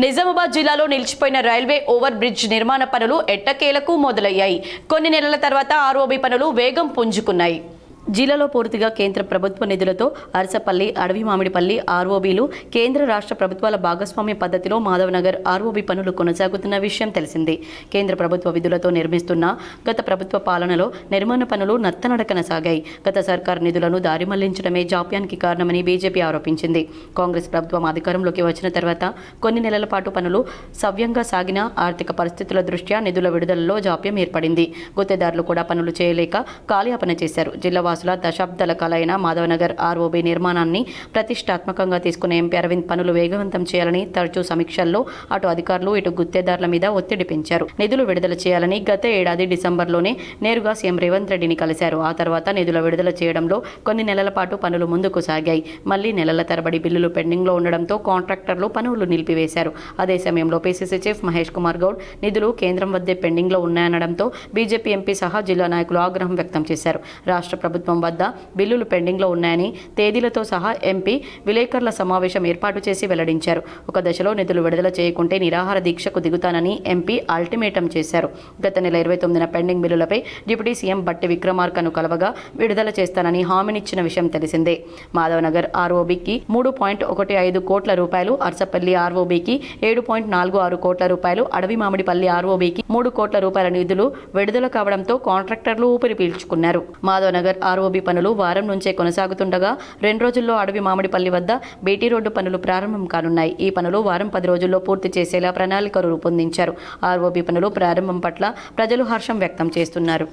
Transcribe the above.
నిజామాబాద్ జిల్లాలో నిలిచిపోయిన railway over bridge నిర్మాణ పనులు ఎట్టకేలకు మొదలయ్యాయి. కొన్ని నెలల తర్వాత ఆర్ఓబీ పనులు వేగం పుంజుకున్నాయి. జిల్లాలో పూర్తిగా కేంద్ర ప్రభుత్వ నిధులతో అరసపల్లి, అడవి మామిడిపల్లి ఆర్ఓబీలు కేంద్ర రాష్ట్ర ప్రభుత్వాల భాగస్వామ్య పద్ధతిలో మాధవనగర్ ఆర్ఓబీ పనులు కొనసాగుతున్న విషయం తెలిసిందే. కేంద్ర ప్రభుత్వ విధులతో నిర్మిస్తున్న గత ప్రభుత్వ పాలనలో నిర్మాణ పనులు నత్తనడకన సాగాయి. గత సర్కార్ నిధులను దారి మళ్లించడమే జాప్యానికి కారణమని బీజేపీ ఆరోపించింది. కాంగ్రెస్ ప్రభుత్వం అధికారంలోకి వచ్చిన తర్వాత కొన్ని నెలల పాటు పనులు సవ్యంగా సాగిన ఆర్థిక పరిస్థితుల దృష్ట్యా నిధుల విడుదలలో జాప్యం ఏర్పడింది. గుత్తేదారులు కూడా పనులు చేయలేక కాలయాపన చేశారు. జిల్లా దశాబ్దాల కలైన మాధవనగర్ ఆర్ఓబీ నిర్మాణాన్ని ప్రతిష్టాత్మకంగా తీసుకున్న ఎంపీ అరవింద్ పనులు వేగవంతం చేయాలని తరచూ సమీక్షల్లో అటు అధికారులు ఇటు గుత్తేదారుల మీద ఒత్తిడి పెంచారు. నిధులు విడుదల చేయాలని గత ఏడాది డిసెంబర్లోనే నేరుగా సీఎం రేవంత్ రెడ్డిని కలిశారు. ఆ తర్వాత నిధుల విడుదల చేయడంలో కొన్ని నెలల పాటు పనులు ముందుకు సాగాయి. మళ్లీ నెలల తరబడి బిల్లులు పెండింగ్లో ఉండడంతో కాంట్రాక్టర్లు పనులు నిలిపివేశారు. అదే సమయంలో పీసీసీ చీఫ్ మహేష్ కుమార్ గౌడ్ నిధులు కేంద్రం వద్దే పెండింగ్లో ఉన్నాయనడంతో బీజేపీ ఎంపీ సహా జిల్లా నాయకులు ఆగ్రహం వ్యక్తం చేశారు. రాష్ట్ర ప్రభుత్వం వద్ద బిల్లులు పెండింగ్లో ఉన్నాయని తేదీలతో సహా ఎంపీ విలేకరుల సమావేశం ఏర్పాటు చేసి వెల్లడించారు. ఒక దశలో నిధులు విడుదల చేయకుంటే నిరాహార దీక్షకు దిగుతానని ఎంపీ అల్టిమేటం చేశారు. గత నెల 29న పెండింగ్ బిల్లులపై డిప్యూటీ సీఎం బట్టి విక్రమార్కను కలవగా విడుదల చేస్తానని హామీనిచ్చిన విషయం తెలిసిందే. మాధవనగర్ ఆర్ఓబీకి 3.15 కోట్ల రూపాయలు, అర్సపల్లి ఆర్ఓబీకి 7.46 కోట్ల రూపాయలు, అడవి మామిడిపల్లి ఆర్ఓబీకి 3 కోట్ల రూపాయల నిధులు విడుదల కావడంతో కాంట్రాక్టర్లు ఊపిరి పీల్చుకున్నారు. మాధవనగర్ ఆర్ఓబీ పనులు వారం నుంచే కొనసాగుతుండగా 2 రోజుల్లో అడవి మామిడిపల్లి వద్ద బీటీ రోడ్డు పనులు ప్రారంభం కానున్నాయి. ఈ పనులు వారం 10 రోజుల్లో పూర్తి చేసేలా ప్రణాళిక రూపొందించారు. ఆర్ఓబీ పనులు ప్రారంభం పట్ల ప్రజలు హర్షం వ్యక్తం చేస్తున్నారు.